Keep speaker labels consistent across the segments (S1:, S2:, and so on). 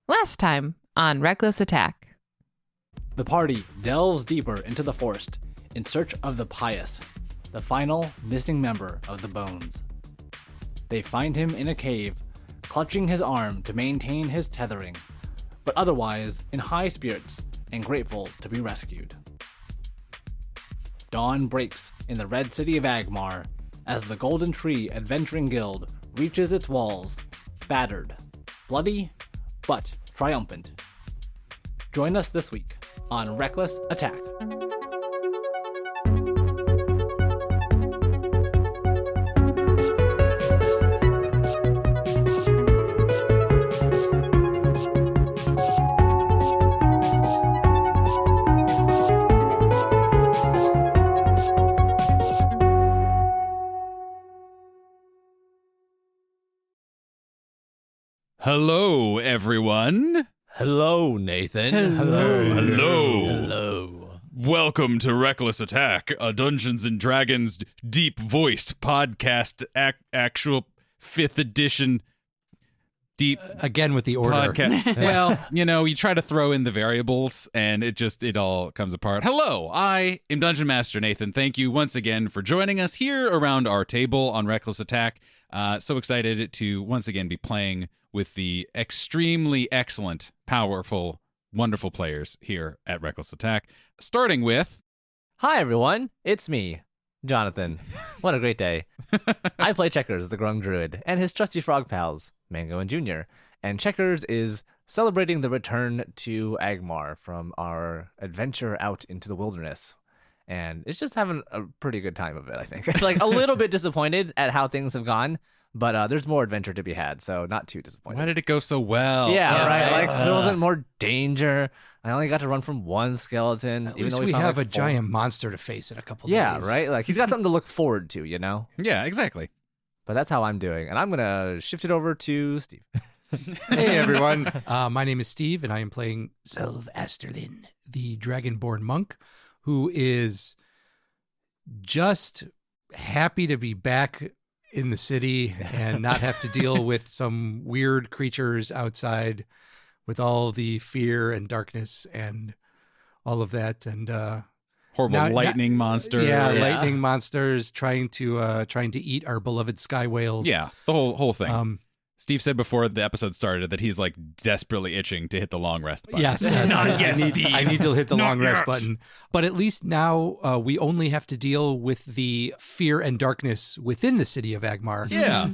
S1: Last time on Reckless Attack.
S2: The party delves deeper into the forest in search of the Pious, the final missing member of the Bones. They find him in a cave, clutching his arm to maintain his tethering, but otherwise in high spirits and grateful to be rescued. Dawn breaks in the Red City of AGMAR as the Golden Tree Adventuring Guild reaches its walls, battered, bloody, but triumphant. Join us this week on Reckless Attack.
S3: Hello, everyone.
S4: Hello, Nathan.
S3: Hello. Welcome to Reckless Attack, a Dungeons and Dragons deep-voiced podcast, actual 5th edition deep
S5: again with the order.
S3: podcast. Well, you try to throw in the variables, and it all comes apart. Hello, I am Dungeon Master Nathan. Thank you once again for joining us here around our table on Reckless Attack. So excited to once again be playing with the extremely excellent, powerful, wonderful players here at Reckless Attack. Starting with...
S4: Hi, everyone. It's me, Jonathan. What a great day. I play Checkers, the Grung Druid, and his trusty frog pals, Mango and Junior. And Checkers is celebrating the return to AGMAR from our adventure out into the wilderness. And it's just having a pretty good time of it, I think. Like, a little bit disappointed at how things have gone, but there's more adventure to be had, so not too disappointed.
S3: Why did it go so well?
S4: Yeah, right. Like, there wasn't more danger. I only got to run from one skeleton.
S5: At least we have a giant monster to face in a couple days.
S4: Yeah, right? Like, he's got something to look forward to, you know?
S3: Yeah, exactly.
S4: But that's how I'm doing, and I'm going to shift it over to Steve.
S5: Hey, everyone. My name is Steve, and I am playing Zelv Asterlin, the Dragonborn monk, who is just happy to be back in the city and not have to deal with some weird creatures outside with all the fear and darkness and all of that, and
S3: horrible lightning monsters.
S5: Yeah, lightning monsters trying to eat our beloved sky whales.
S3: Yeah, the whole thing. Steve said before the episode started that he's like desperately itching to hit the long rest button.
S5: Yes, I need to hit the long rest button. But at least now we only have to deal with the fear and darkness within the city of AGMAR.
S3: Yeah.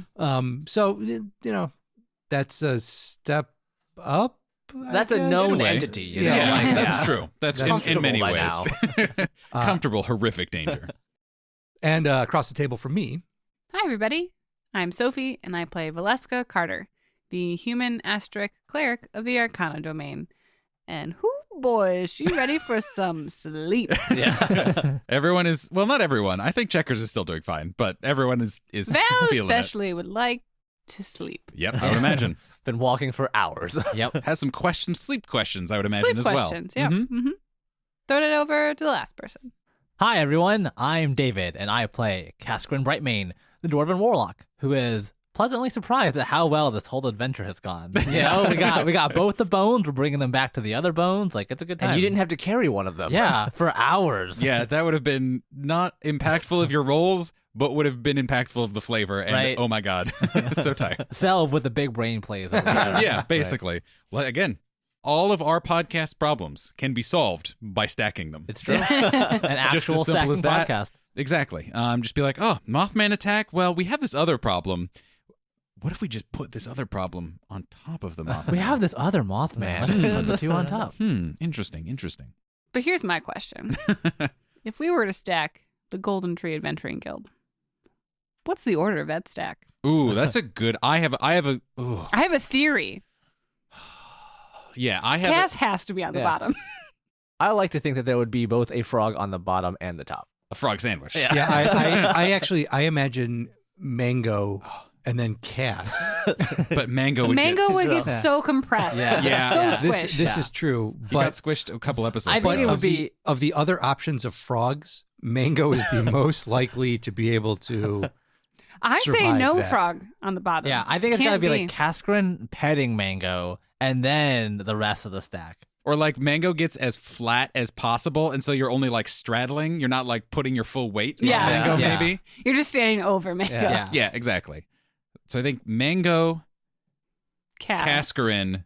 S5: So that's a step up.
S4: That's a known entity. You know?
S3: Yeah, that's true. That's in many ways.
S4: Now.
S3: Comfortable, horrific danger.
S5: And across the table from me.
S6: Hi, everybody. I'm Sophie, and I play Valeska Carter, the human asterisk cleric of the Arcana domain. And whoo boy, is she ready for some sleep.
S4: Yeah.
S3: Everyone is, well, not everyone. I think Checkers is still doing fine, but everyone is
S6: Val
S3: feeling
S6: especially would like to sleep.
S3: Yep, I would imagine.
S4: Been walking for hours.
S3: Yep. Has some sleep questions, I would imagine,
S6: sleep
S3: as well.
S6: Questions, yeah. Throw it over to the last person.
S4: Hi, everyone. I'm David, and I play Cascarin Brightmane, the Dwarven Warlock, who is pleasantly surprised at how well this whole adventure has gone. You know, we got both the bones. We're bringing them back to the other bones. Like, it's a good time.
S7: And you didn't have to carry one of them.
S4: Yeah, for hours.
S3: Yeah, that would have been not impactful of your rolls, but would have been impactful of the flavor. And
S4: right.
S3: Oh my God, so tight.
S4: Selv with the big brain plays. Over there.
S3: Yeah, basically. Right. Well, again, all of our podcast problems can be solved by stacking them.
S4: It's true. An actual
S3: just as simple as that.
S4: Podcast.
S3: Exactly. Just be like, oh, Mothman attack? Well, we have this other problem. What if we just put this other problem on top of the Mothman?
S4: We have this other Mothman. Let's just put the two on top.
S3: Interesting.
S6: But here's my question. If we were to stack the Golden Tree Adventuring Guild, what's the order of that stack?
S3: Ooh, that's a good... I have
S6: a theory.
S3: Yeah, I have...
S6: Cass has to be on the bottom.
S4: I like to think that there would be both a frog on the bottom and the top.
S3: A frog sandwich.
S5: Yeah, I imagine Mango and then Cass.
S3: But Mango would
S6: get so compressed. So squished.
S5: This is true.
S3: He got squished a couple episodes
S4: I think
S3: ago.
S4: it would be...
S5: Of the other options of frogs, Mango is the most likely to be able to
S6: I say
S5: survive
S6: no
S5: that.
S6: frog on the bottom.
S4: Yeah, I think it's gotta
S6: Can't
S4: be like Cascarin petting Mango, and then the rest of the stack.
S3: Or like Mango gets as flat as possible, and so you're only like straddling. You're not like putting your full weight on
S6: Yeah.
S3: Mango,
S4: Yeah.
S3: maybe.
S6: You're just standing over Mango.
S4: Yeah.
S3: Yeah, exactly. So I think Mango, Cascarin,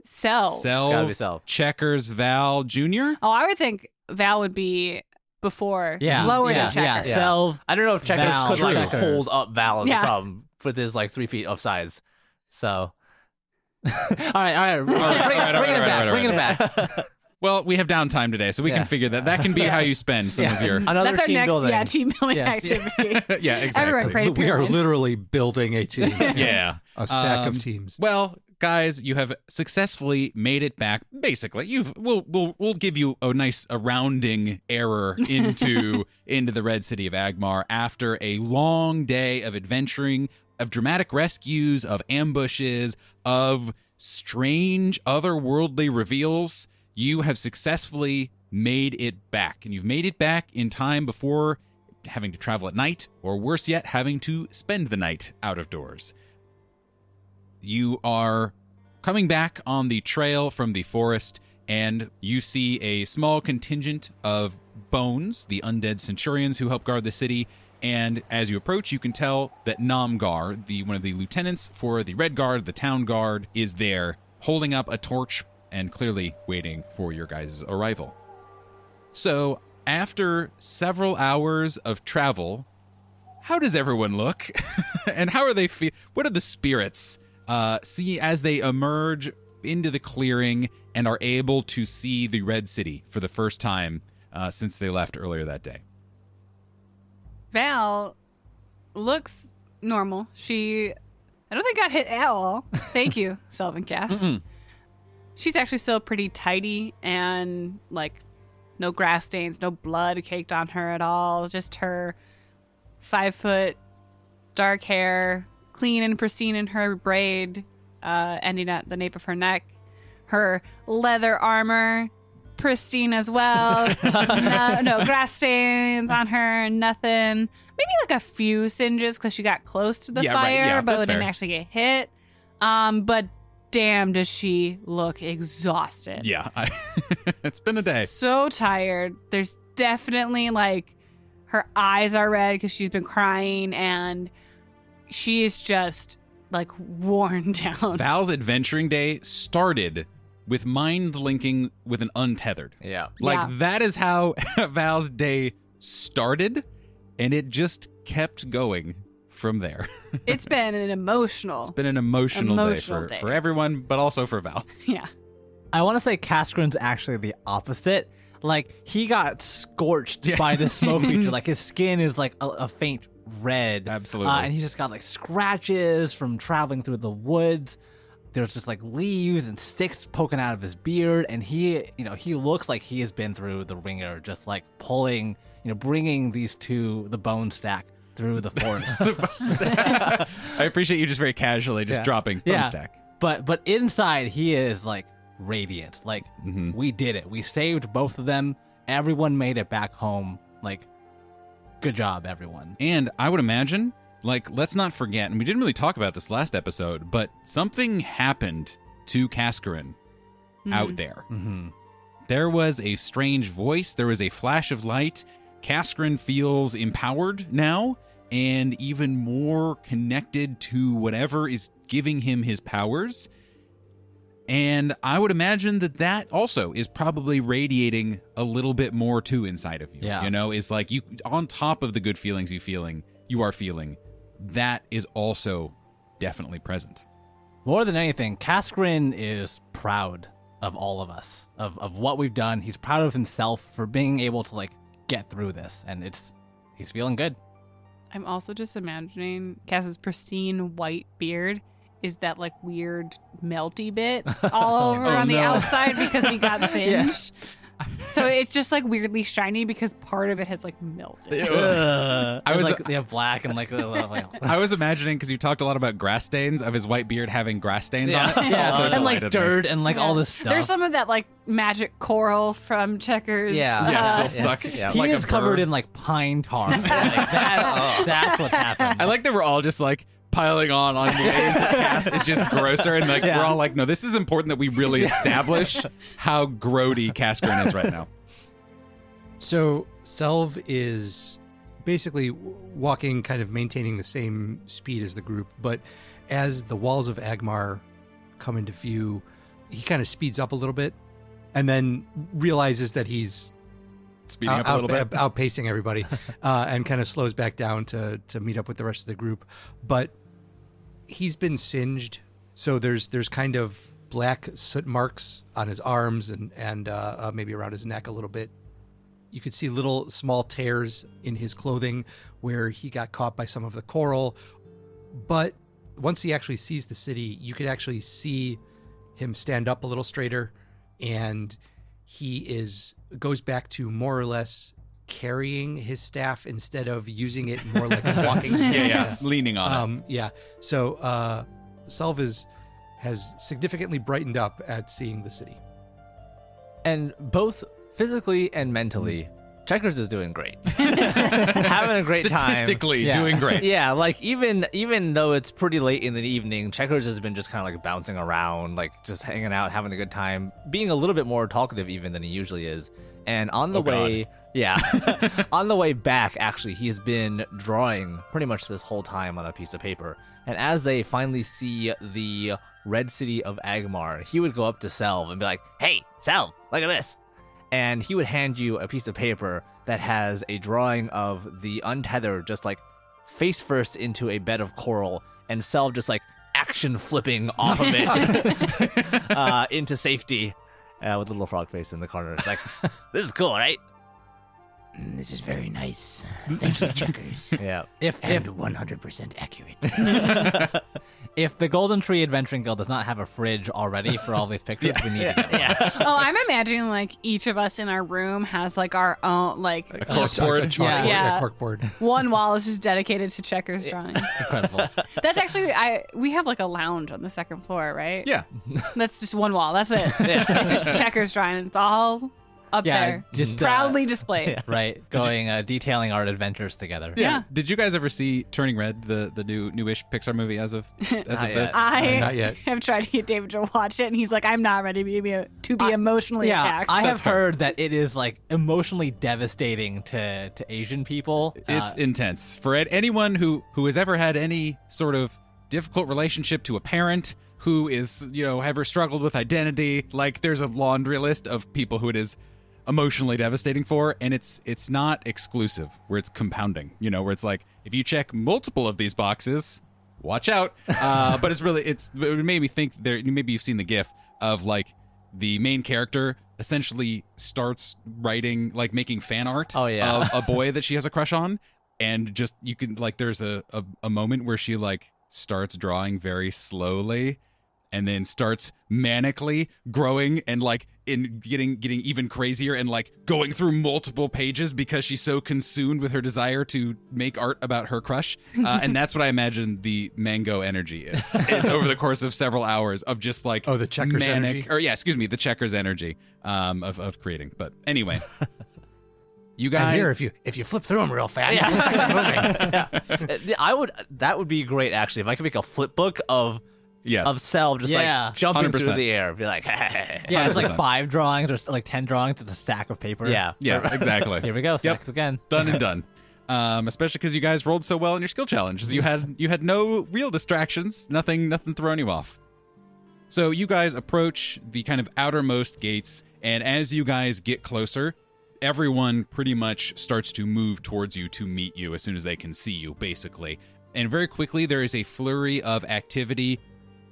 S6: Cell.
S4: It's gotta be
S3: Selv,
S4: Self.
S3: Checkers, Val, Junior.
S6: Oh, I would think Val would be before.
S4: Yeah,
S6: Lower
S4: yeah,
S6: than Checkers.
S4: Yeah. Selv, I don't know if Checkers
S5: Val,
S4: could like
S5: Checkers.
S4: hold up Val as
S6: Yeah.
S4: a problem with his like 3 feet of size. So, all right, bring it back.
S3: Well, we have downtime today, so we
S4: Yeah.
S3: can figure that. That can be how you spend some of your.
S4: Another
S6: That's our
S4: team
S6: next
S4: building.
S6: team building
S4: Yeah.
S6: activity.
S3: Yeah, exactly.
S6: Everyone pray
S5: We are
S6: pyramid.
S5: literally building a team.
S3: Yeah.
S5: A stack
S3: Um,
S5: of teams.
S3: Well, guys, you have successfully made it back. Basically, we'll give you a rounding error into the Red City of AGMAR after a long day of adventuring, of dramatic rescues, of ambushes, of strange otherworldly reveals. You have successfully made it back, and you've made it back in time before having to travel at night, or worse yet, having to spend the night out of doors. You are coming back on the trail from the forest, and you see a small contingent of bones, the undead centurions who help guard the city. And as you approach, you can tell that Namgar, one of the lieutenants for the Red Guard, the town guard, is there, holding up a torch and clearly waiting for your guys' arrival. So, after several hours of travel, how does everyone look? And how are they feel? What are the spirits see as they emerge into the clearing and are able to see the Red City for the first time since they left earlier that day?
S6: Val looks normal. I don't think got hit at all. Thank you, Selvin Cass. She's actually still pretty tidy and like no grass stains, no blood caked on her at all. Just her 5 foot dark hair, clean and pristine in her braid, ending at the nape of her neck. Her leather armor, pristine as well. no grass stains on her, nothing. Maybe like a few singes because she got close to the
S3: Yeah,
S6: fire,
S3: right. Yeah,
S6: but
S3: that's
S6: didn't
S3: fair.
S6: actually get hit. But damn, does she look exhausted.
S3: Yeah, it's been a day.
S6: So tired. There's definitely like her eyes are red because she's been crying, and she is just like worn down.
S3: Val's adventuring day started with mind linking with an untethered.
S4: Yeah.
S3: Like
S6: Yeah.
S3: that is how Val's day started, and it just kept going from there.
S6: It's been an emotional.
S3: It's been an emotional
S6: Emotional
S3: day
S6: day.
S3: for everyone, but also for Val.
S6: Yeah.
S4: I want to say Cascarin's actually the opposite. Like, he got scorched by the smoke creature. Like, his skin is like a faint red.
S3: Absolutely.
S4: And he's just got like scratches from traveling through the woods. There's just like leaves and sticks poking out of his beard. And he looks like he has been through the ringer, just like pulling, bringing the bone stack through the forest.
S3: I appreciate you just very casually just
S4: Yeah.
S3: dropping bone
S4: Yeah.
S3: stack.
S4: But inside, he is like radiant. Like,
S3: Mhm.
S4: we did it. We saved both of them. Everyone made it back home. Like, good job, everyone.
S3: And I would imagine, like, let's not forget, and we didn't really talk about this last episode, but something happened to Cascarin out there.
S4: Mm-hmm.
S3: There was a strange voice. There was a flash of light. Cascarin feels empowered now and even more connected to whatever is giving him his powers. And I would imagine that also is probably radiating a little bit more too inside of you.
S4: Yeah.
S3: Is like you, on top of the good feelings you are feeling, that is also definitely present.
S4: More than anything, Cascarin is proud of all of us, of what we've done. He's proud of himself for being able to like get through this, and he's feeling good.
S6: I'm also just imagining Cass's pristine white beard is that like weird melty bit all over on the
S3: no.
S6: outside because he got singed. So it's just like weirdly shiny because part of it has like melted.
S2: I was
S4: like, they have black and like
S3: I was imagining, because you talked a lot about grass stains, of his white beard having grass stains on it.
S4: yeah,
S3: Also
S4: and like
S3: delighted me.
S4: dirt and like all this stuff.
S6: There's some of that like magic coral from Checkers.
S4: Yeah.
S3: Yeah, still stuck.
S4: Yeah.
S3: Like
S4: He
S3: a
S4: is covered
S3: burr.
S4: in like pine tar. Like, that's what's happened.
S3: I like that we're all just like piling on ways that Cass is just grosser, and like
S4: Yeah.
S3: we're all like, no, this is important that we really establish how grody Casperin is right now.
S5: So Selv is basically walking, kind of maintaining the same speed as the group, but as the walls of AGMAR come into view, he kind of speeds up a little bit, and then realizes that he's
S3: Speeding up a little bit.
S5: outpacing everybody, and kind of slows back down to meet up with the rest of the group. But he's been singed, so there's kind of black soot marks on his arms and maybe around his neck a little bit. You could see little small tears in his clothing where he got caught by some of the coral. But once he actually sees the city, you could actually see him stand up a little straighter, and he goes back to more or less carrying his staff instead of using it more like a walking stick.
S3: Yeah, leaning on it.
S5: Yeah. So Selv has significantly brightened up at seeing the city.
S4: And both physically and mentally, Checkers is doing great. Having a great time.
S3: Statistically doing great.
S4: Yeah, like even though it's pretty late in the evening, Checkers has been just kind of like bouncing around, like just hanging out, having a good time, being a little bit more talkative even than he usually is. And on the way, on the way back, actually, he has been drawing pretty much this whole time on a piece of paper. And as they finally see the red city of AGMAR, he would go up to Selv and be like, "Hey, Selv, look at this." And he would hand you a piece of paper that has a drawing of the Untethered just like face first into a bed of coral, and Selv just like action flipping off of it into safety with a little frog face in the corner. It's like, this is cool, right?
S7: This is very nice. Thank you, Checkers.
S4: Yeah.
S7: And 100% accurate.
S8: If the Golden Tree Adventuring Guild does not have a fridge already for all these pictures, we need to get one.
S6: Oh, I'm imagining like each of us in our room has like our own like
S3: A corkboard.
S6: Yeah.
S5: A corkboard.
S6: one wall is just dedicated to Checkers drawing.
S8: Incredible.
S6: That's actually we have like a lounge on the second floor, right?
S3: Yeah.
S6: That's just one wall. That's it. It's just Checkers drawing. It's all up
S8: Yeah,
S6: there,
S8: just,
S6: proudly displayed.
S8: Right, going detailing our adventures together.
S6: Yeah.
S3: Did you guys ever see Turning Red, the newish Pixar movie as of this?
S6: I
S5: Not yet.
S6: have tried to get David to watch it, and he's like, "I'm not ready to be emotionally attacked."
S8: I have
S3: That's fair.
S8: heard that it is like emotionally devastating to Asian people.
S3: It's intense for anyone who has ever had any sort of difficult relationship to a parent who is, ever struggled with identity. Like, there's a laundry list of people who it is emotionally devastating for, and it's not exclusive, where it's compounding, where it's like, if you check multiple of these boxes, watch out. But it made me think there, maybe you've seen the gif of like the main character essentially starts writing, like making fan art
S8: Oh, yeah.
S3: of a boy that she has a crush on, and just you can like there's a moment where she like starts drawing very slowly and then starts manically growing and like in getting even crazier and like going through multiple pages because she's so consumed with her desire to make art about her crush. And that's what I imagine the mango energy is over the course of several hours of just like
S5: Oh, the Checkers energy?
S3: the Checkers energy of creating. But anyway, you guys,
S7: And here, if you flip through them real fast, it looks like they're moving.
S4: That would be great, actually, if I could make a flip book of
S3: yes,
S4: Selv just
S8: Yeah.
S4: like jumping
S3: 100%.
S4: through the air, be like,
S8: yeah, it's like
S3: 100%.
S8: 5 drawings or like 10 drawings. It's a stack of paper.
S4: yeah,
S3: yeah, exactly.
S8: Here we go. Stacks again.
S3: Done and done. Especially because you guys rolled so well in your skill challenges. You had no real distractions, nothing throwing you off. So you guys approach the kind of outermost gates, and as you guys get closer, everyone pretty much starts to move towards you to meet you as soon as they can see you, basically. And very quickly, there is a flurry of activity.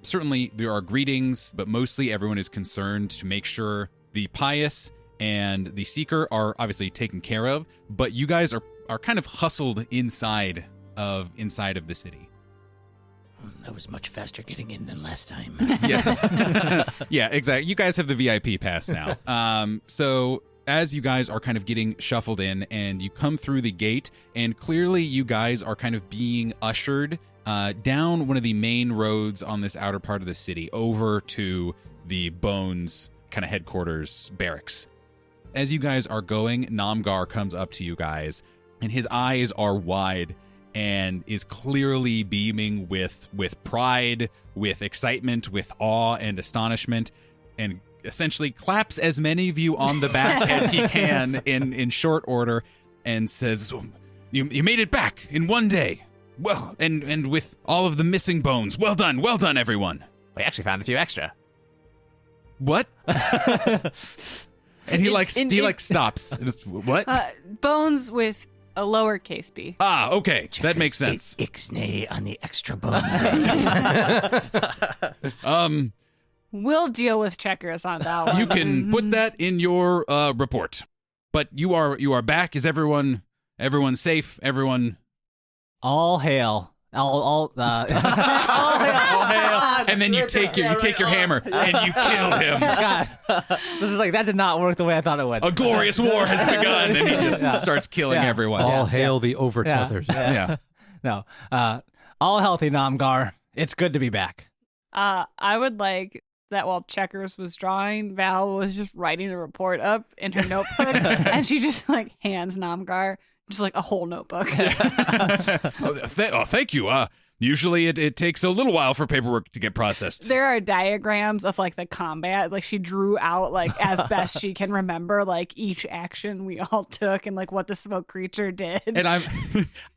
S3: Certainly, there are greetings, but mostly everyone is concerned to make sure the pious and the seeker are obviously taken care of, but you guys are kind of hustled inside of the city.
S7: That was much faster getting in than last time.
S3: Yeah. Yeah, exactly. You guys have the VIP pass now. So as you guys are kind of getting shuffled in and you come through the gate, and clearly you guys are kind of being ushered down one of the main roads on this outer part of the city over to the Bones kind of headquarters barracks. As you guys are going, Namgar comes up to you guys, and his eyes are wide and is clearly beaming with pride, with excitement, with awe and astonishment, and essentially claps as many of you on the back as he can in short order, and says, you made it back in one day. Well, and with all of the missing bones. Well done, everyone.
S4: We actually found a few extra.
S3: What? And he stops. And it's, what?
S6: Bones with a lowercase b.
S3: Ah, okay. That makes sense.
S5: Ixnay on the extra bones.
S6: We'll deal with checkers on that one.
S3: You can put that in your report. But you are back. Is everyone safe? Everyone
S8: All hail. All
S3: all hail. And then you take your hammer and you kill him.
S8: God. This is like, that did not work the way I thought it would.
S3: A glorious war has begun, and he just starts killing everyone.
S5: All hail the overtethers.
S3: Yeah.
S8: No. All healthy, Namgar. It's good to be back.
S6: I would like that while Checkers was drawing, Val was just writing a report up in her notebook, and she just like hands Namgar just like a whole notebook.
S3: Thank you. Usually it takes a little while for paperwork to get processed.
S6: There are diagrams of like the combat. Like she drew out like as best she can remember like each action we all took and like what the smoke creature did.
S3: And I'm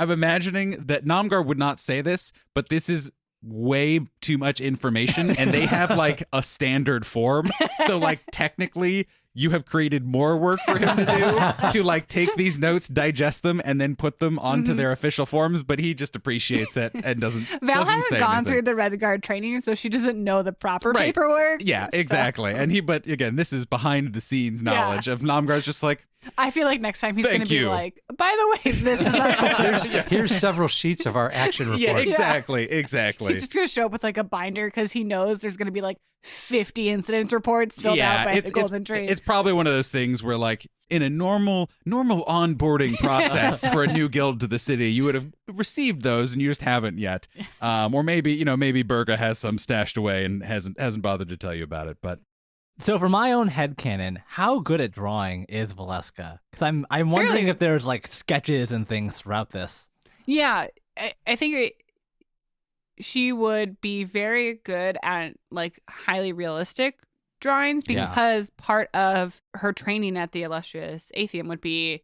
S3: imagining that Namgar would not say this, but this is way too much information, and they have like a standard form. So like technically you have created more work for him to do to like take these notes, digest them, and then put them onto their official forms, but he just appreciates it and doesn't
S6: Val
S3: doesn't
S6: hasn't
S3: say
S6: gone
S3: anything.
S6: through the Red Guard training, so she doesn't know the proper
S3: Right.
S6: paperwork.
S3: Yeah,
S6: So
S3: exactly. And but again, this is behind the scenes knowledge of Namgar's just like,
S6: I feel like next time he's going
S3: Thank
S6: to be
S3: you.
S6: like, by the way, this is our
S5: Here's several sheets of our action report.
S3: yeah, exactly.
S6: He's just going to show up with like a binder because he knows there's going to be like 50 incident reports filled out by the Golden Tree.
S3: It's probably one of those things where like in a normal onboarding process for a new guild to the city, you would have received those and you just haven't yet. Or maybe Berga has some stashed away and hasn't bothered to tell you about it. But
S8: So for my own headcanon, how good at drawing is Valeska? Because I'm wondering if there's like sketches and things throughout this.
S6: Yeah, I think she would be very good at like highly realistic drawings because part of her training at the illustrious Atheum would be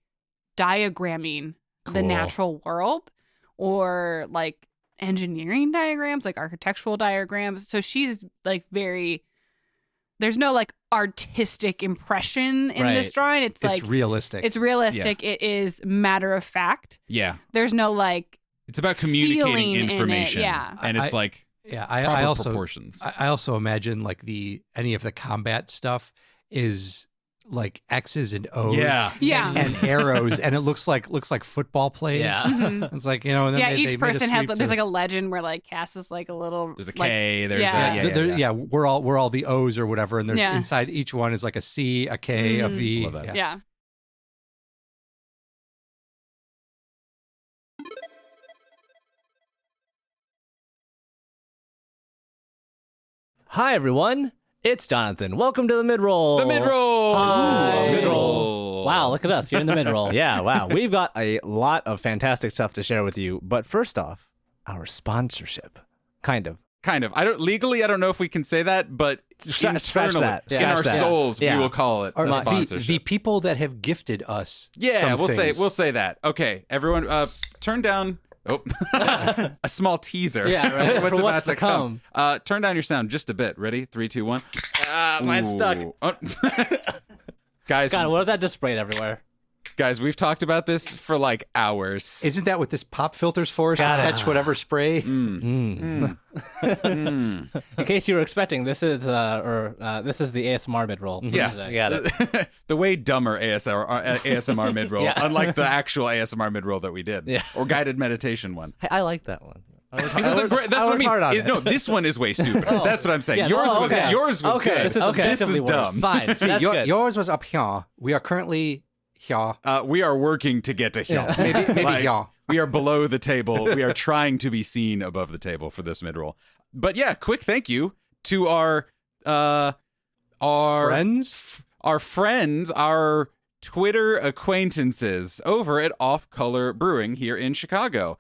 S6: diagramming the
S3: Cool.
S6: natural world or like engineering diagrams, like architectural diagrams. So she's like there's no like artistic impression in this
S8: Right.
S6: drawing. It's like
S5: realistic.
S6: It's realistic. It is matter of fact.
S3: yeah,
S6: There's no like
S3: it's about
S6: feeling
S3: communicating
S6: in it,
S3: information.
S6: yeah.
S3: And it's like
S5: yeah,
S3: proper
S5: I also
S3: proportions.
S5: I also imagine like any of the combat stuff is like X's and O's.
S3: Yeah.
S6: Yeah.
S5: And arrows, and it looks like football plays.
S8: Yeah.
S6: Mhm.
S5: It's like, and then
S6: each
S5: they
S6: person has
S5: made a
S6: there's
S5: sweep
S6: like a legend where like Cass is like a little
S3: There's a
S6: like,
S3: K. There's
S6: yeah.
S3: yeah.
S5: we're all the O's or whatever, and there's
S6: Yeah.
S5: inside each one is like a C, a K, a
S6: Mhm.
S5: V.
S3: Love that.
S6: yeah.
S4: Hi, everyone. It's Jonathan. Welcome to the mid-roll.
S3: The mid-roll.
S4: Hi.
S3: Ooh.
S4: Mid-roll.
S8: Wow, look at us. You're in the mid-roll.
S4: Yeah, wow. We've got a lot of fantastic stuff to share with you. But first off, our sponsorship. Kind of.
S3: I don't know if we can say that, but
S4: Scratch
S3: internally,
S4: that.
S3: in
S4: Scratch
S3: our
S4: that.
S3: souls,
S4: Yeah.
S3: we will call it a sponsorship.
S5: The people that have gifted us.
S3: Yeah,
S5: some things.
S3: we'll say that. Okay, everyone, turn down. Oh, a small teaser.
S8: Yeah, right.
S3: What's
S8: For
S3: about
S8: what's
S3: to
S8: to
S3: come? Turn down your sound just a bit. Ready? 3, 2, 1.
S4: Mine's stuck.
S3: Ooh. Oh. Guys,
S8: God, what if that just sprayed everywhere?
S3: we've talked about this for like hours.
S5: Isn't that what this pop filter's for? Is to
S8: Got it.
S5: catch whatever spray?
S3: Mm.
S8: In case you were expecting, this is the ASMR mid-roll.
S3: Yes,
S4: Got it.
S3: the way dumber ASMR mid-roll, unlike the actual ASMR mid-roll that we did,
S4: Yeah.
S3: or guided meditation one.
S4: Hey, I like that one.
S3: Because that's what I mean.
S4: Hard on it.
S3: No, this one is way stupid. That's what I'm saying.
S4: Yeah,
S3: yours was
S4: okay.
S3: good.
S4: This is
S3: This
S4: objectively
S3: is
S4: worse.
S3: dumb.
S4: Fine.
S5: See,
S4: That's good.
S5: yours was up here. We are currently here.
S3: We are working to get to here.
S5: Maybe
S3: Like,
S5: here.
S3: we are below the table. We are trying to be seen above the table for this mid-roll. But yeah, quick thank you to our
S5: Friends?
S3: our Twitter acquaintances over at Off Color Brewing here in Chicago.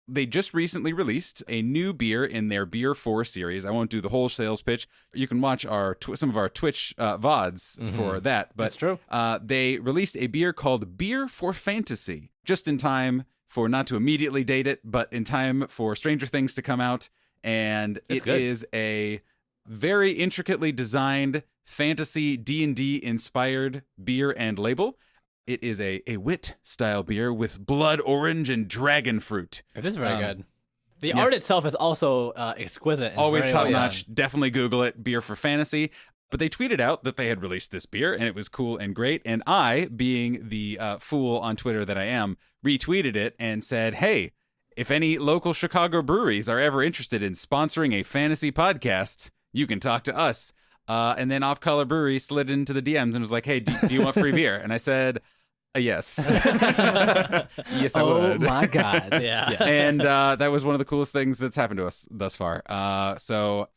S3: They just recently released a new beer in their Beer 4 series. I won't do the whole sales pitch. You can watch some of our Twitch VODs for that. But
S4: That's true.
S3: They released a beer called Beer for Fantasy, just in time for not to immediately date it, but in time for Stranger Things to come out. And it is a very intricately designed fantasy D&D inspired beer and label. It is a wit style beer with blood orange and dragon fruit.
S8: It is very good. The
S3: yeah.
S8: art itself is also exquisite. And
S3: Always
S8: very
S3: top
S8: well
S3: notch.
S8: done.
S3: Definitely Google it. Beer for Fantasy. But they tweeted out that they had released this beer and it was cool and great. And I, being the fool on Twitter that I am, retweeted it and said, hey, if any local Chicago breweries are ever interested in sponsoring a fantasy podcast, you can talk to us. And then Off Color Brewery slid into the DMs and was like, hey, do you want free beer? And I said, yes. Yes, I
S8: Oh
S3: would.
S8: my god! Yeah.
S3: And that was one of the coolest things that's happened to us thus far. So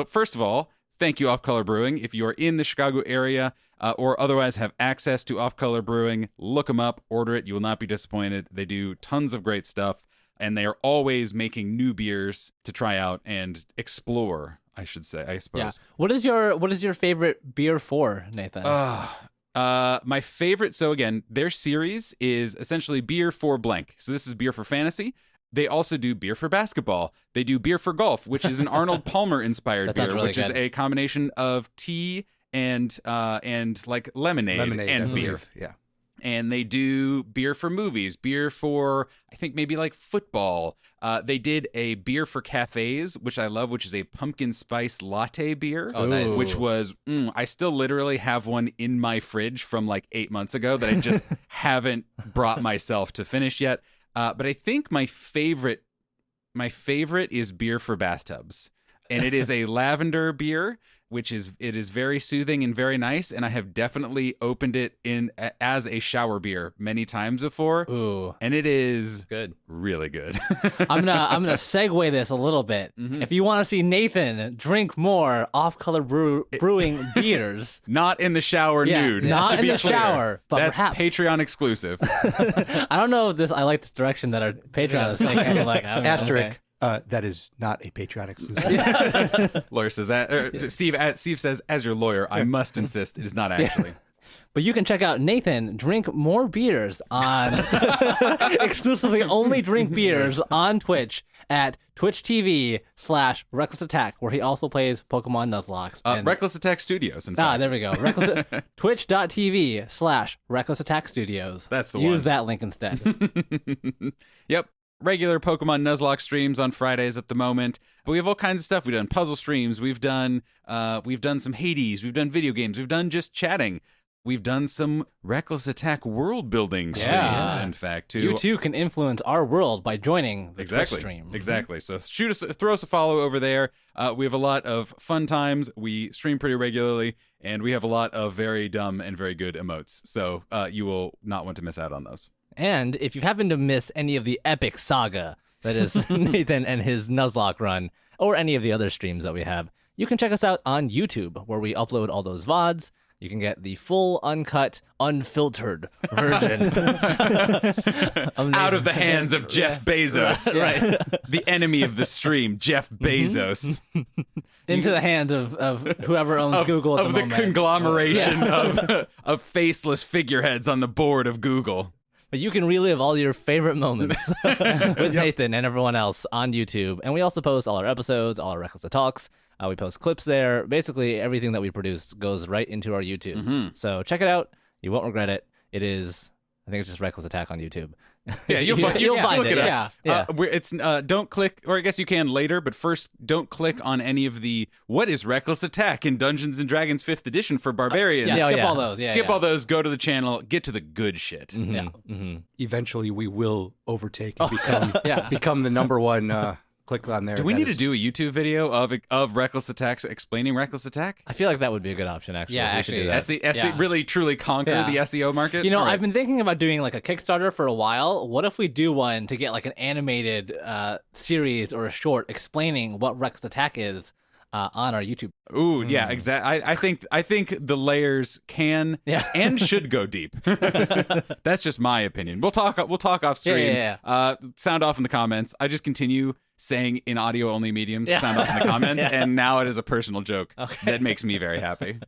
S3: first of all, thank you, Off Color Brewing. If you are in the Chicago area or otherwise have access to Off Color Brewing, look them up, order it. You will not be disappointed. They do tons of great stuff, and they are always making new beers to try out and explore, I should say, I suppose.
S8: Yeah. What is your favorite beer for, Nathan?
S3: My favorite, so again, their series is essentially beer for blank. So this is beer for fantasy. They also do beer for basketball. They do beer for golf, which is an Arnold Palmer inspired
S8: That sounds
S3: beer,
S8: really
S3: which is
S8: good.
S3: a combination of tea and like lemonade
S5: I
S3: and beer.
S5: believe. Yeah.
S3: And they do beer for movies, beer for, I think, maybe like football. They did a beer for cafes, which I love, which is a pumpkin spice latte beer.
S4: Oh, nice.
S3: Which was, I still literally have one in my fridge from like 8 months ago that I just haven't brought myself to finish yet. But I think my favorite is beer for bathtubs. And it is a lavender beer, it is very soothing and very nice, and I have definitely opened it as a shower beer many times before.
S8: Ooh,
S3: And it is
S4: Good.
S3: really good.
S8: I'm gonna segue this a little bit. If you want to see Nathan drink more off-color brewing beers,
S3: Not in the shower nude.
S8: not
S3: to
S8: in
S3: be
S8: the
S3: clear.
S8: shower, but
S3: That's
S8: perhaps
S3: Patreon exclusive.
S8: I don't know if this. I like this direction that our Patreon is taking. I'm like, I don't know,
S5: Asterisk.
S8: okay.
S5: That is not a Patreon exclusive.
S3: Lawyer says, Steve says, as your lawyer, I must insist it is not actually.
S8: But you can check out Nathan drink more beers on exclusively only drink beers on Twitch at Twitch TV/Reckless Attack, where he also plays Pokemon Nuzlocke. And-
S3: Reckless Attack Studios, in fact.
S8: there we go. Twitch.tv/Reckless Attack Studios.
S3: That's the
S8: Use
S3: one.
S8: that link instead.
S3: Yep. Regular Pokemon Nuzlocke streams on Fridays at the moment. But we have all kinds of stuff. We've done puzzle streams. We've done some Hades. We've done video games. We've done just chatting. We've done some Reckless Attack world building streams,
S8: Yeah.
S3: in fact, too.
S8: You too can influence our world by joining the
S3: Exactly.
S8: Twitch stream.
S3: Exactly. So throw us a follow over there. We have a lot of fun times. We stream pretty regularly, and we have a lot of very dumb and very good emotes. So you will not want to miss out on those.
S8: And if you happen to miss any of the epic saga that is Nathan and his Nuzlocke run, or any of the other streams that we have, you can check us out on YouTube, where we upload all those VODs. You can get the full, uncut, unfiltered version.
S3: Out of the hands of Jeff Bezos.
S8: Right.
S3: The enemy of the stream, Jeff Bezos.
S8: Into the hands of whoever owns Google at
S3: of
S8: the
S3: the
S8: moment.
S3: conglomeration of faceless figureheads on the board of Google.
S8: But you can relive all your favorite moments with Nathan and everyone else on YouTube. And we also post all our episodes, all our Reckless Talks. We post clips there. Basically, everything that we produce goes right into our YouTube. So check it out. You won't regret it. It is, I think it's just Reckless Attack on YouTube.
S3: Yeah, you'll find
S8: find
S3: look
S8: it.
S3: at
S8: Yeah,
S3: us.
S8: yeah.
S3: It's don't click, or I guess you can later, but first don't click on any of the what is Reckless Attack in Dungeons and Dragons 5th edition for barbarians.
S8: Yeah, skip
S4: yeah.
S8: all those. Yeah,
S3: Skip
S8: yeah.
S3: all those, go to the channel, get to the good shit.
S8: Yeah. Mm-hmm.
S5: Eventually, we will overtake and become
S8: Yeah.
S5: become the number one click on there.
S3: Do we
S5: That
S3: need to
S5: is-
S3: do a YouTube video of Reckless Attack explaining Reckless Attack?
S4: I feel like that would be a good option, actually.
S8: Yeah,
S4: We should do
S8: actually,
S4: that.
S3: SE really truly conquer
S8: Yeah.
S3: the SEO market?
S8: You know,
S3: All right.
S8: I've been thinking about doing like a Kickstarter for a while. What if we do one to get like an animated series or a short explaining what Rex Attack is on our YouTube?
S3: Ooh, yeah, exactly. I think the layers can
S8: Yeah.
S3: and should go deep. That's just my opinion. We'll talk off stream.
S8: Yeah.
S3: Sound off in the comments. I just continue saying in audio only mediums,
S8: Yeah.
S3: sound off in the comments,
S8: Yeah.
S3: and now it is a personal joke.
S8: Okay.
S3: That makes me very happy.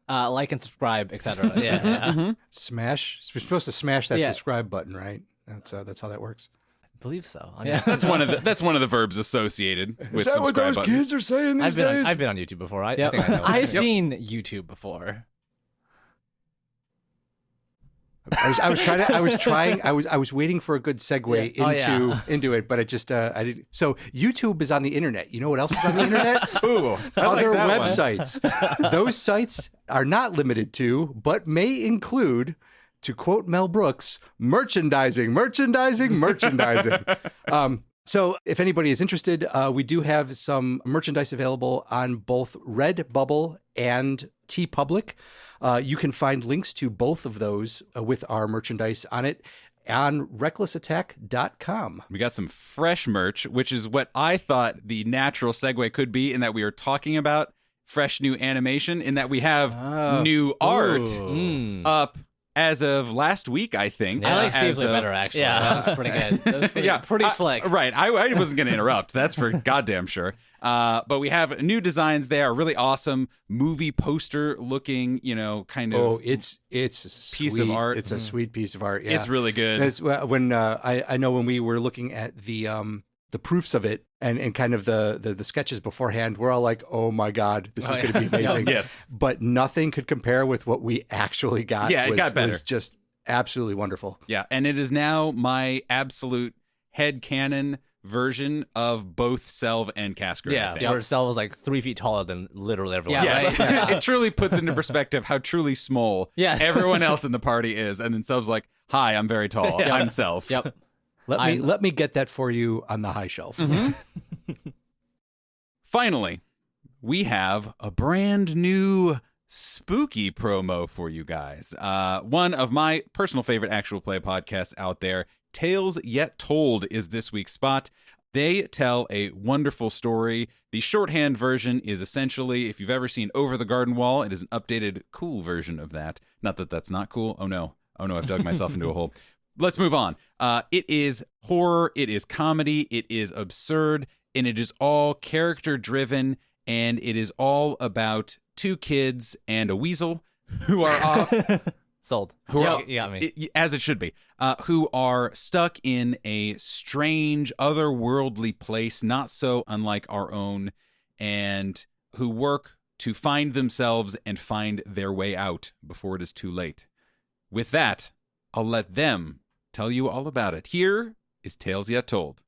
S8: Like and subscribe, etc. Yeah.
S5: smash. We're supposed to smash that
S8: Yeah.
S5: subscribe button, right? That's how that works.
S4: I believe so.
S8: Yeah.
S3: That's one of the verbs associated with subscribe buttons.
S5: are saying
S4: I've been on YouTube before. I
S8: Yep.
S4: think I know.
S8: I've seen YouTube before.
S5: I was waiting for a good segue
S8: Yeah. Oh, yeah.
S5: into it, but it just I didn't. So YouTube is on the internet. You know what else is on the internet?
S3: Ooh, I like
S5: Other
S3: that one.
S5: websites. Those sites are not limited to, but may include, to quote Mel Brooks, merchandising. So if anybody is interested, we do have some merchandise available on both Redbubble and TeePublic. You can find links to both of those with our merchandise on it on recklessattack.com.
S3: We got some fresh merch, which is what I thought the natural segue could be, in that we are talking about fresh new animation, in that we have new art up as of last week, I think.
S8: I like Steve's
S3: as of-
S8: better, actually.
S4: Yeah.
S8: That was pretty good. That was pretty slick.
S3: Right. I wasn't going to interrupt. That's for goddamn sure. But we have new designs there, a really awesome movie poster looking, kind of.
S5: Oh, it's a
S3: piece of
S5: sweet-
S3: art.
S5: It's a sweet piece of art. Yeah.
S3: It's really good.
S5: That's when I know when we were looking at the proofs of it and kind of the sketches beforehand, we're all like, oh my God, this is going to be amazing.
S3: Yes.
S5: But nothing could compare with what we actually got.
S3: Yeah, it got better.
S5: Was just absolutely wonderful.
S3: Yeah. And it is now my absolute headcanon version of both Selv and Casper.
S4: Yeah,
S3: I think.
S4: where Cell was like 3 feet taller than literally everyone
S8: Yeah,
S4: else.
S3: Yes. It truly puts into perspective how truly small
S8: Yeah.
S3: everyone else in the party is. And then Selv's like, hi, I'm very tall.
S8: Yeah.
S3: I'm Self.
S8: Yep.
S5: Let me get that for you on the high shelf.
S3: Finally, we have a brand new spooky promo for you guys. One of my personal favorite actual play podcasts out there, Tales Yet Told, is this week's spot. They tell a wonderful story. The shorthand version is essentially, if you've ever seen Over the Garden Wall, it is an updated, cool version of that. Not that that's not cool. Oh no, I've dug myself into a hole. Let's move on. It is horror, it is comedy, it is absurd, and it is all character driven, and it is all about two kids and a weasel who are off.
S4: Sold.
S3: Who are,
S4: You got me.
S3: as it should be, who are stuck in a strange, otherworldly place, not so unlike our own, and who work to find themselves and find their way out before it is too late. With that, I'll let them tell you all about it. Here is Tales Yet Told.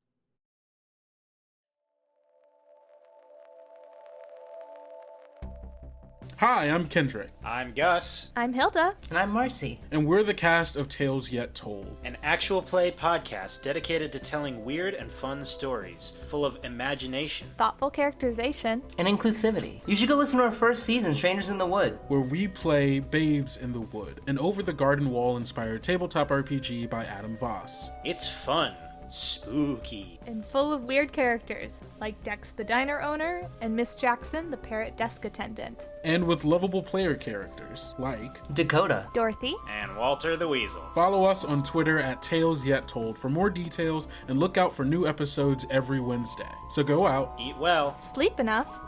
S9: Hi, I'm Kendrick,
S10: I'm Gus,
S11: I'm Hilda.
S12: And I'm Marcy.
S9: and we're the cast of Tales Yet Told.
S10: an actual play podcast dedicated to telling weird and fun stories, full of imagination.
S11: Thoughtful characterization.
S12: And inclusivity. You should go listen to our first season, Strangers in the Wood.
S9: Where we play Babes in the Wood, an Over the Garden Wall inspired tabletop RPG by Adam Voss.
S10: It's fun, spooky,
S11: And full of weird characters, like Dex the diner owner and Miss Jackson the parrot desk attendant.
S9: And with lovable player characters like.
S12: Dakota.
S11: Dorothy.
S10: and Walter the Weasel.
S9: Follow us on Twitter at Tales Yet Told for more details and look out for new episodes every Wednesday. So go out
S10: Eat well.
S11: Sleep enough.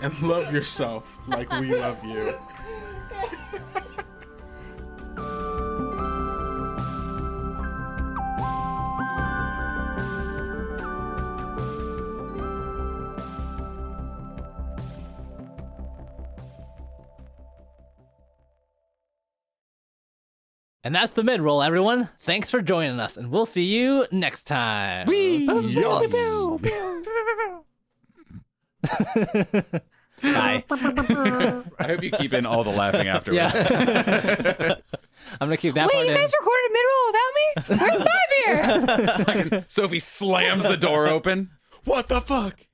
S9: and love yourself like we love you.
S8: And that's the mid-roll, everyone. Thanks for joining us, and we'll see you next time.
S5: Yes.
S8: Bye.
S3: I hope you keep in all the laughing afterwards.
S8: Yeah. I'm gonna keep that part in.
S6: recorded mid-roll without me? Where's my beer?
S11: here.
S3: Sophie slams the door open. What the fuck?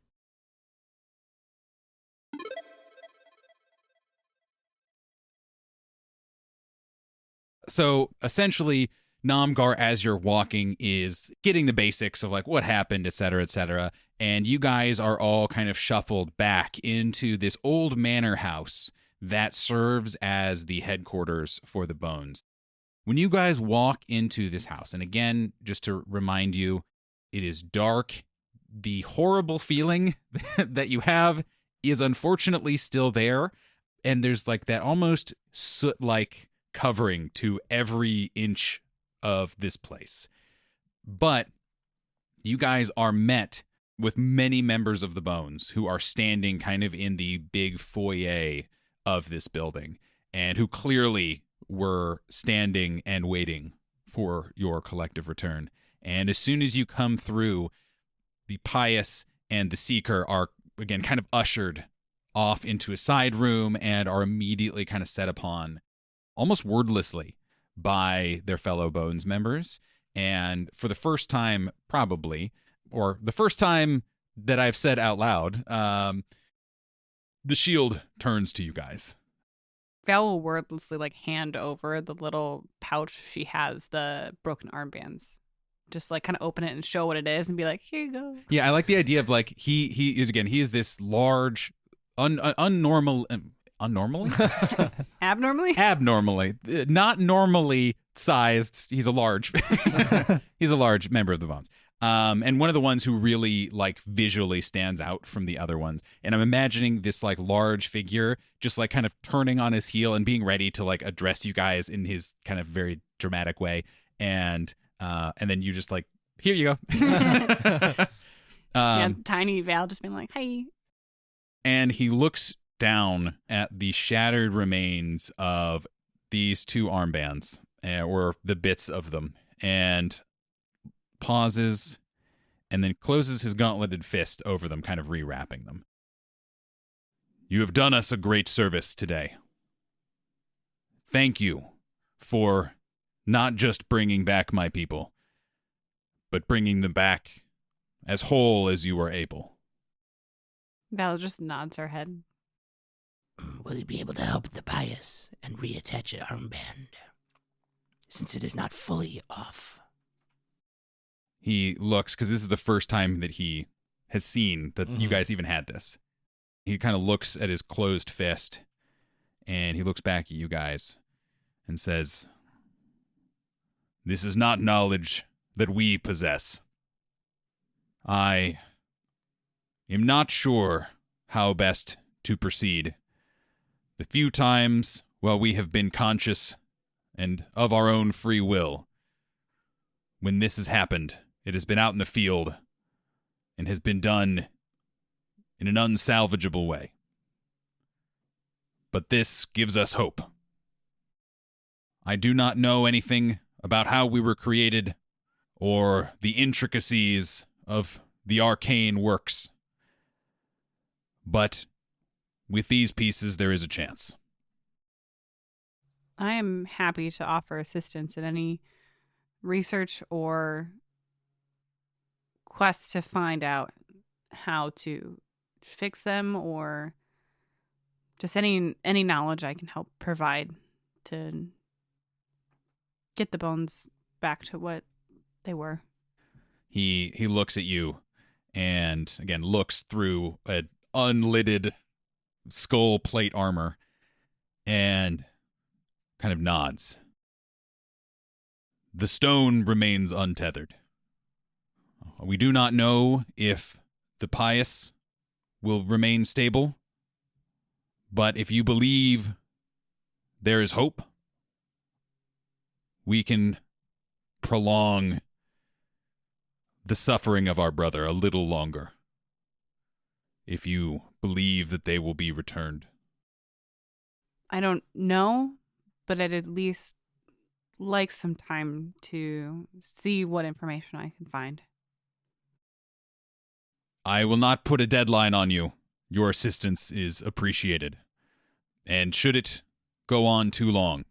S3: So essentially, Namgar, as you're walking, is getting the basics of like what happened, et cetera, and you guys are all kind of shuffled back into this old manor house that serves as the headquarters for the Bones. When you guys walk into this house, and again, just to remind you, it is dark. The horrible feeling that you have is unfortunately still there, and there's like that almost soot-like covering to every inch of this place. But you guys are met with many members of the Bones who are standing kind of in the big foyer of this building and who clearly were standing and waiting for your collective return. And as soon as you come through, the Pious and the Seeker are, again, kind of ushered off into a side room and are immediately kind of set upon, almost wordlessly, by their fellow Bones members. And for the first time, probably, or the first time that I've said out loud, the shield turns to you guys.
S6: Val will wordlessly like hand over the little pouch she has, the broken armbands. Just like kind of open it and show what it is and be like, here you go.
S3: Yeah, I like the idea of like he is this large, abnormally, not normally sized. He's a large member of the Bones. And one of the ones who really like visually stands out from the other ones. And I'm imagining this like large figure just like kind of turning on his heel and being ready to like address you guys in his kind of very dramatic way. And then you just like, here you go.
S6: Tiny Val just being like, hi.
S3: And he looks down at the shattered remains of these two armbands, or the bits of them, and pauses, and then closes his gauntleted fist over them, kind of rewrapping them. You have done us a great service today. Thank you for not just bringing back my people, but bringing them back as whole as you were able.
S6: Val just nods her head.
S5: Will you be able to help the Pious and reattach an armband, since it is not fully off?
S3: He looks, because this is the first time that he has seen that you guys even had this. He kind of looks at his closed fist, and he looks back at you guys and says, "This is not knowledge that we possess. I am not sure how best to proceed. The few times while we have been conscious and of our own free will, when this has happened, it has been out in the field and has been done in an unsalvageable way. But this gives us hope. I do not know anything about how we were created or the intricacies of the arcane works, but with these pieces, there is a chance."
S6: I am happy to offer assistance in any research or quests to find out how to fix them, or just any knowledge I can help provide to get the Bones back to what they were.
S3: He looks at you and, again, looks through an unlidded skull plate armor and kind of nods. "The stone remains untethered. We do not know if the Pious will remain stable, but if you believe there is hope, we can prolong the suffering of our brother a little longer, if you believe that they will be returned."
S6: I don't know, but I'd at least like some time to see what information I can find.
S3: "I will not put a deadline on you. Your assistance is appreciated. And should it go on too long,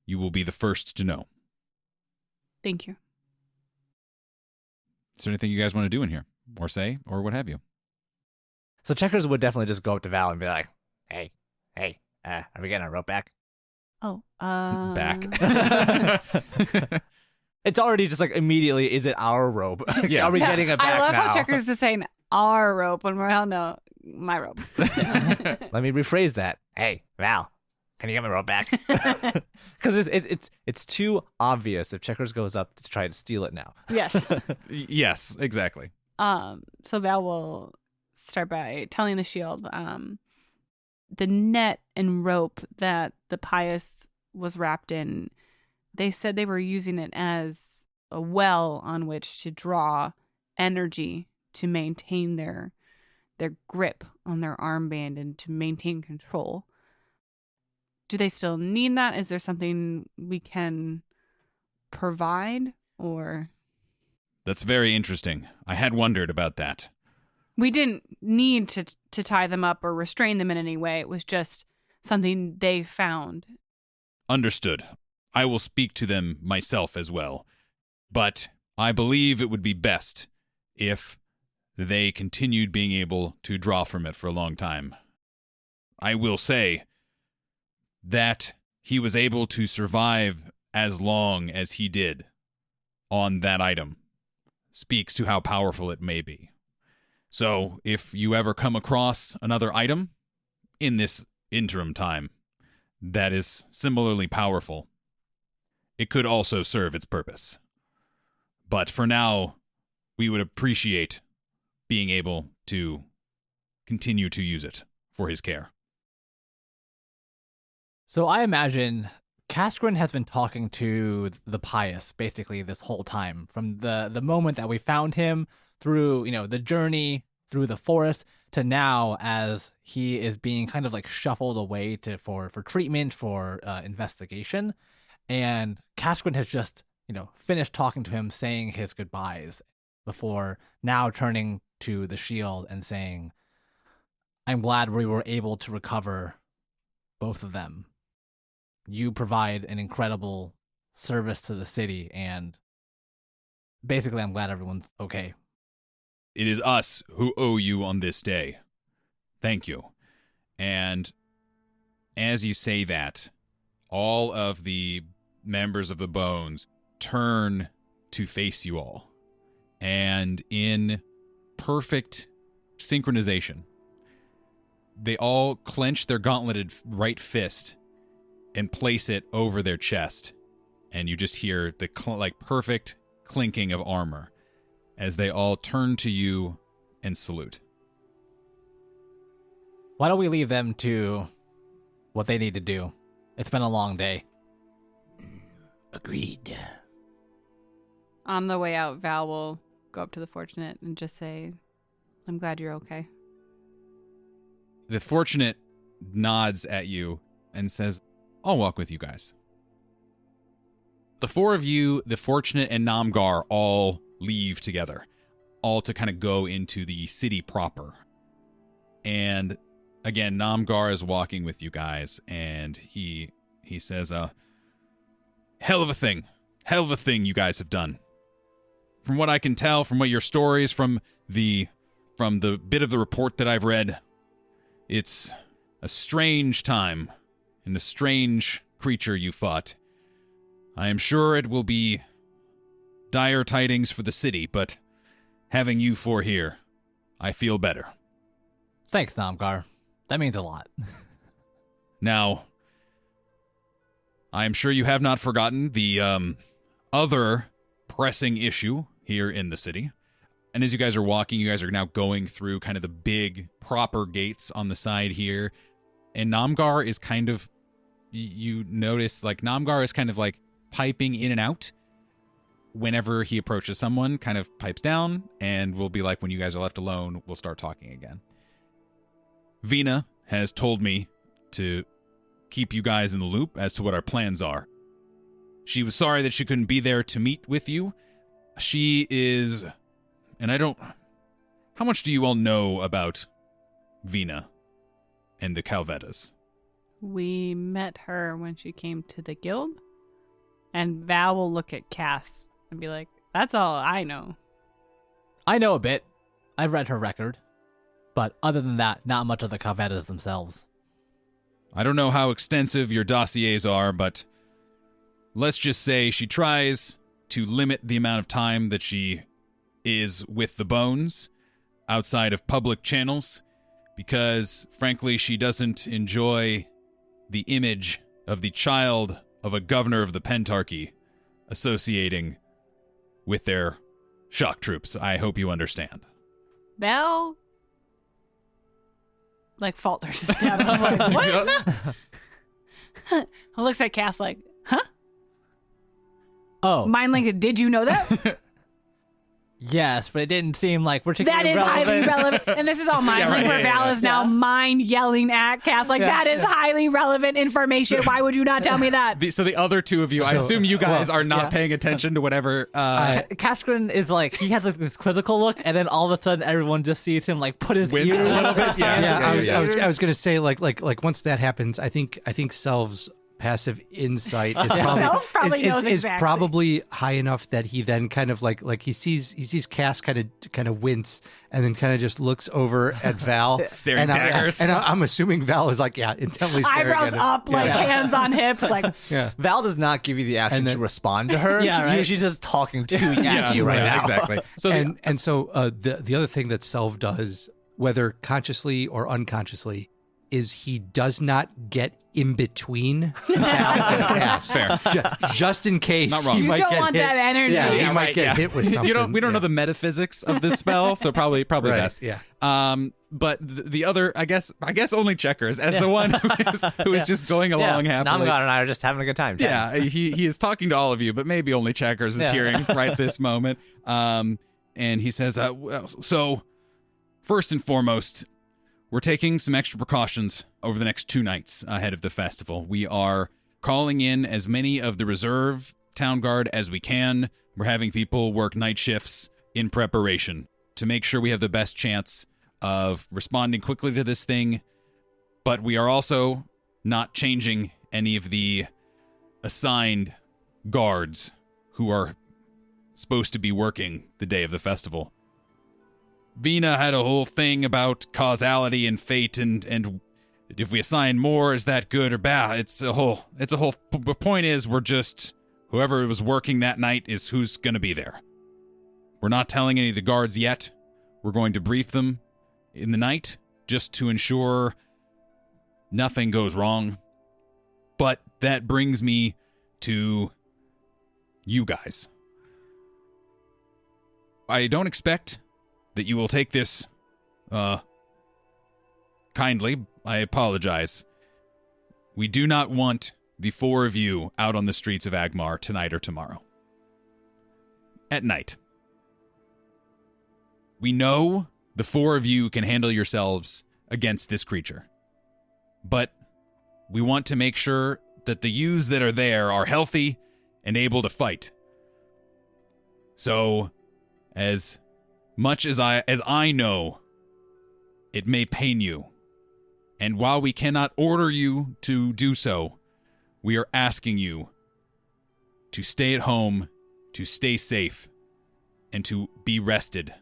S3: you will be the first to know."
S6: Thank you.
S3: Is there anything you guys want to do in here, or say, or what have you?
S4: So Checkers would definitely just go up to Val and be like, "Hey, are we getting our rope back?"
S6: Oh,
S3: Back.
S4: It's already just like immediately, is it our rope?
S3: Yeah.
S4: Are we getting it back
S6: I love
S4: now?
S6: how Checkers is saying our rope when we're hell no, my rope.
S4: Let me rephrase that. Hey, Val, can you get my rope back? Because it's too obvious if Checkers goes up to try to steal it now.
S6: Yes.
S3: Yes, exactly.
S6: So Val will start by telling the shield, the net and rope that the pious was wrapped in, they said they were using it as a well on which to draw energy to maintain their grip on their armband and to maintain control. Do they still need that? Is there something we can provide, or?
S3: That's very interesting. I had wondered about that.
S6: We didn't need to tie them up or restrain them in any way. It was just something they found.
S3: Understood. I will speak to them myself as well. But I believe it would be best if they continued being able to draw from it for a long time. I will say that he was able to survive as long as he did on that item speaks to how powerful it may be. So, if you ever come across another item in this interim time that is similarly powerful, it could also serve its purpose. But for now, we would appreciate being able to continue to use it for his care.
S4: So I imagine Cascarin has been talking to the pious basically this whole time, from the moment that we found him through, the journey through the forest to now as he is being kind of like shuffled away for treatment, for investigation. And Cascarin has just, finished talking to him, saying his goodbyes before now turning to the shield and saying, "I'm glad we were able to recover both of them. You provide an incredible service to the city, and basically I'm glad everyone's okay."
S3: It is us who owe you on this day. Thank you. And as you say that, all of the members of the Bones turn to face you all. And in perfect synchronization, they all clench their gauntleted right fist and place it over their chest. And you just hear the perfect clinking of armor as they all turn to you and salute.
S4: Why don't we leave them to what they need to do? It's been a long day.
S5: Agreed.
S6: On the way out, Val will go up to the Fortunate and just say, "I'm glad you're okay."
S3: The Fortunate nods at you and says, "I'll walk with you guys." The four of you, the Fortunate and Namgar, all leave together, all to kind of go into the city proper. And again, Namgar is walking with you guys, and he says, hell of a thing you guys have done. From what I can tell, from what your stories, from the bit of the report that I've read, it's a strange time and a strange creature you fought. I am sure it will be dire tidings for the city, but having you four here, I feel better.
S4: Thanks, Namgar. That means a lot.
S3: Now, I am sure you have not forgotten the other pressing issue here in the city. And as you guys are walking, you guys are now going through kind of the big proper gates on the side here. And Namgar is kind of, you notice, Namgar is kind of piping in and out. Whenever he approaches someone, kind of pipes down, and will be like, when you guys are left alone, we'll start talking again. Vina has told me to keep you guys in the loop as to what our plans are. She was sorry that she couldn't be there to meet with you. She is... And I don't... How much do you all know about Vina and the Calvettas?
S6: We met her when she came to the guild, and Val will look at Cass and be like, "That's all I know."
S8: I know a bit. I've read her record. But other than that, not much of the Cavetas themselves.
S3: I don't know how extensive your dossiers are, but let's just say she tries to limit the amount of time that she is with the bones outside of public channels because, frankly, she doesn't enjoy the image of the child of a governor of the Pentarchy associating with their shock troops. I hope you understand.
S6: Val, like, falters a step. I'm like, what? Looks at Cass like, huh?
S8: Oh.
S6: Mind Link, did you know that?
S8: Yes, but it didn't seem like particularly
S6: That is
S8: relevant.
S6: highly relevant. And this is all Mind Link, where Val is now mind yelling at Cass. Like, that is highly relevant information. Why would you not tell me that?
S3: So the other two of you, I assume you guys are not paying attention to whatever.
S8: Kaskrin is like, he has like this quizzical look, and then all of a sudden everyone just sees him like put his
S3: wince
S8: ears
S3: a little bit.
S5: I was gonna say like once that happens, I think Selv's passive insight is
S6: Probably knows
S5: is
S6: exactly.
S5: probably high enough that he then kind of like he sees Cass kind of wince and then kind of just looks over at Val
S3: Staring daggers.
S5: I'm assuming Val is like intently staring
S6: Eyebrows
S5: at him.
S6: up, like hands on hips, like
S4: Val does not give you the action to respond to her.
S8: Yeah, right.
S4: She's just talking to you right now.
S3: Exactly. So
S5: so the other thing that Selv does, whether consciously or unconsciously, is he does not get in between Val and Cass.
S3: Fair.
S5: Just in case.
S3: Not wrong.
S5: He
S6: you
S5: might
S6: don't
S5: get
S6: want
S5: hit.
S6: that energy.
S5: He might get hit with something.
S3: we don't know the metaphysics of this spell, so probably
S5: Right,
S3: best.
S5: yeah.
S3: But the other, I guess only Checkers as the one who is just going along happily.
S4: Namgard and I are just having a good time.
S3: Yeah, he is talking to all of you, but maybe only Checkers is hearing right this moment. And he says, so first and foremost, we're taking some extra precautions over the next 2 nights ahead of the festival. We are calling in as many of the reserve town guard as we can. We're having people work night shifts in preparation to make sure we have the best chance of responding quickly to this thing. But we are also not changing any of the assigned guards who are supposed to be working the day of the festival. Vina had a whole thing about causality and fate, and if we assign more, is that good or bad? It's a whole. The point is, we're just whoever was working that night is who's going to be there. We're not telling any of the guards yet. We're going to brief them in the night just to ensure nothing goes wrong. But that brings me to you guys. I don't expect that you will take this kindly. I apologize. We do not want the 4 of you out on the streets of AGMAR tonight or tomorrow. At night. We know the 4 of you can handle yourselves against this creature. But we want to make sure that the yous that are there are healthy and able to fight. So, as much as I know, it may pain you. And while we cannot order you to do so, we are asking you to stay at home, to stay safe, and to be rested.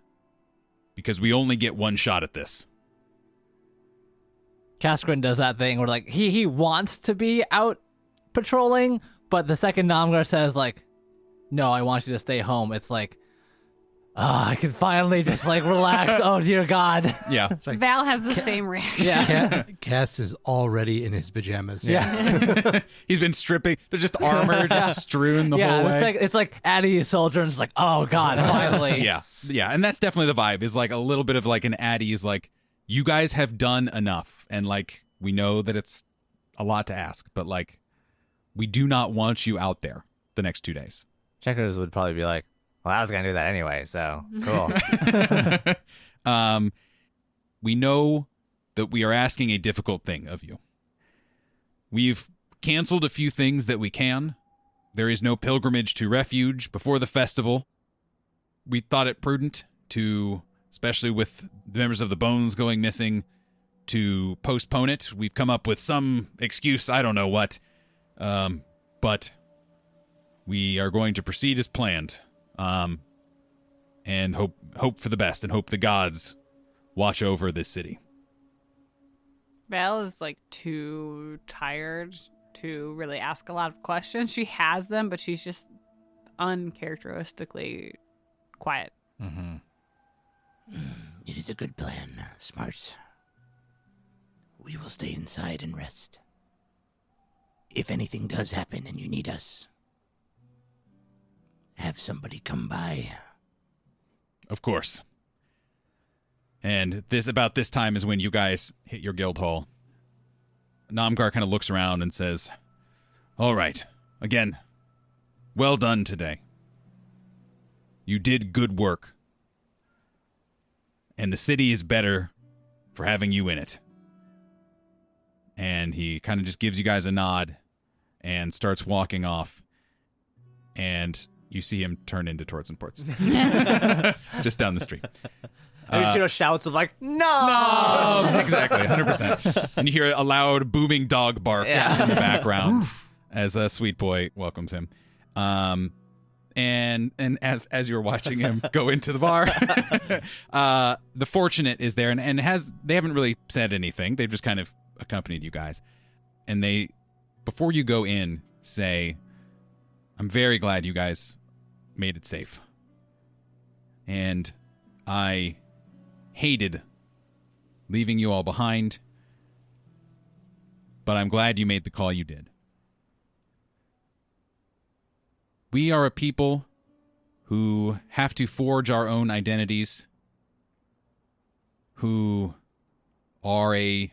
S3: Because we only get 1 shot at this.
S8: Kaskrin does that thing where like he wants to be out patrolling, but the second Namgar says like, no, I want you to stay home. It's like, I can finally just like relax. Oh dear God.
S3: Yeah.
S5: It's like
S6: Val has the same reaction.
S8: Yeah.
S5: Cass is already in his pajamas.
S8: Yeah.
S3: He's been stripping. There's just armor just strewn the whole way.
S8: It's like Addie soldier and it's like, oh God, finally.
S3: Yeah. And that's definitely the vibe, is like a little bit of like an Addie's like, you guys have done enough. And like, we know that it's a lot to ask, but like, we do not want you out there the next 2 days.
S4: Checkers would probably be like, well, I was going to do that anyway, so cool.
S3: We know that we are asking a difficult thing of you. We've canceled a few things that we can. There is no pilgrimage to refuge before the festival. We thought it prudent to, especially with the members of the Bones going missing, to postpone it. We've come up with some excuse, I don't know what, but we are going to proceed as planned. and hope for the best and hope the gods watch over this city.
S6: Val is like too tired to really ask a lot of questions. She has them, but she's just uncharacteristically quiet.
S5: Mm-hmm.
S13: It is a good plan. Smart. We will stay inside and rest. If anything does happen and you need us, have somebody come by.
S3: Of course. And about this time is when you guys hit your guild hall. Namgar kind of looks around and says, all right, again, well done today. You did good work. And the city is better for having you in it. And he kind of just gives you guys a nod and starts walking off. And you see him turn into Torts and Ports. Just down the street.
S4: And you hear shouts of like, no!
S3: No! Exactly, 100%. And you hear a loud, booming dog bark in the background as Sweet Boy welcomes him. And as you're watching him go into the bar, the Fortunate is there, and they haven't really said anything. They've just kind of accompanied you guys. And they, before you go in, say, I'm very glad you guys made it safe. And I hated leaving you all behind, but I'm glad you made the call you did. We are a people who have to forge our own identities, who are a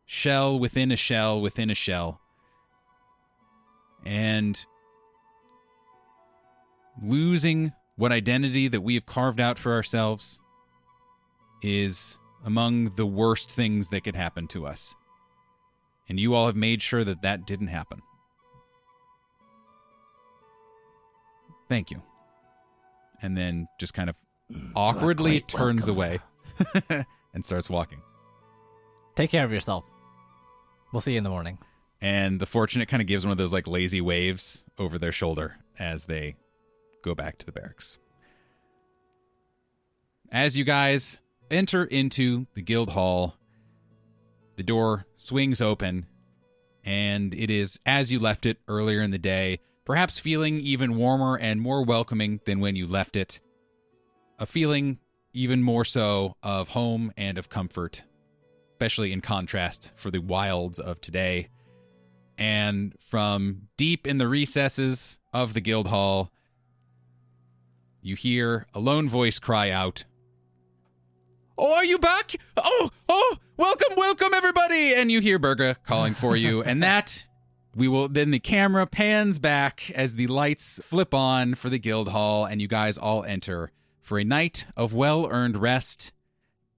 S3: shell within a shell within a shell. And losing what identity that we have carved out for ourselves is among the worst things that could happen to us. And you all have made sure that that didn't happen. Thank you. And then just kind of awkwardly turns away and starts walking.
S4: Take care of yourself. We'll see you in the morning.
S3: And the Fortunate kind of gives one of those like lazy waves over their shoulder as they go back to the barracks. As you guys enter into the guild hall, the door swings open, and it is as you left it earlier in the day, perhaps feeling even warmer and more welcoming than when you left it. A feeling even more so of home and of comfort, especially in contrast for the wilds of today. And from deep in the recesses of the guild hall, you hear a lone voice cry out, "Oh, are you back? Oh, welcome, everybody!" And you hear Berga calling for you, and that then the camera pans back as the lights flip on for the guild hall, and you guys all enter for a night of well-earned rest.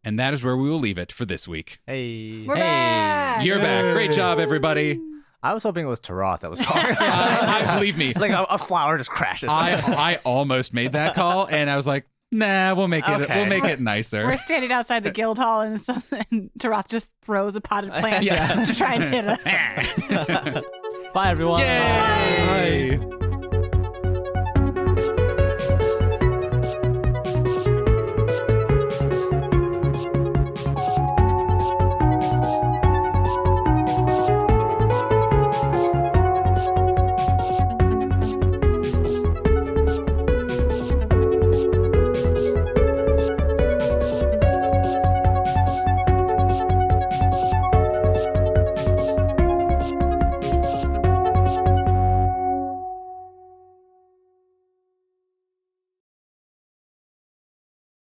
S3: And that is where we will leave it for this week.
S4: Hey.
S11: We're back.
S3: You're back. Great job, everybody.
S4: I was hoping it was Taroth that was calling.
S3: Believe me.
S4: Like a flower just crashes.
S3: I almost made that call, and I was like, nah, we'll make it nicer.
S6: We're standing outside the guild hall, and Taroth just throws a potted plant to try and hit us.
S4: Bye, everyone.
S3: Yay! Bye.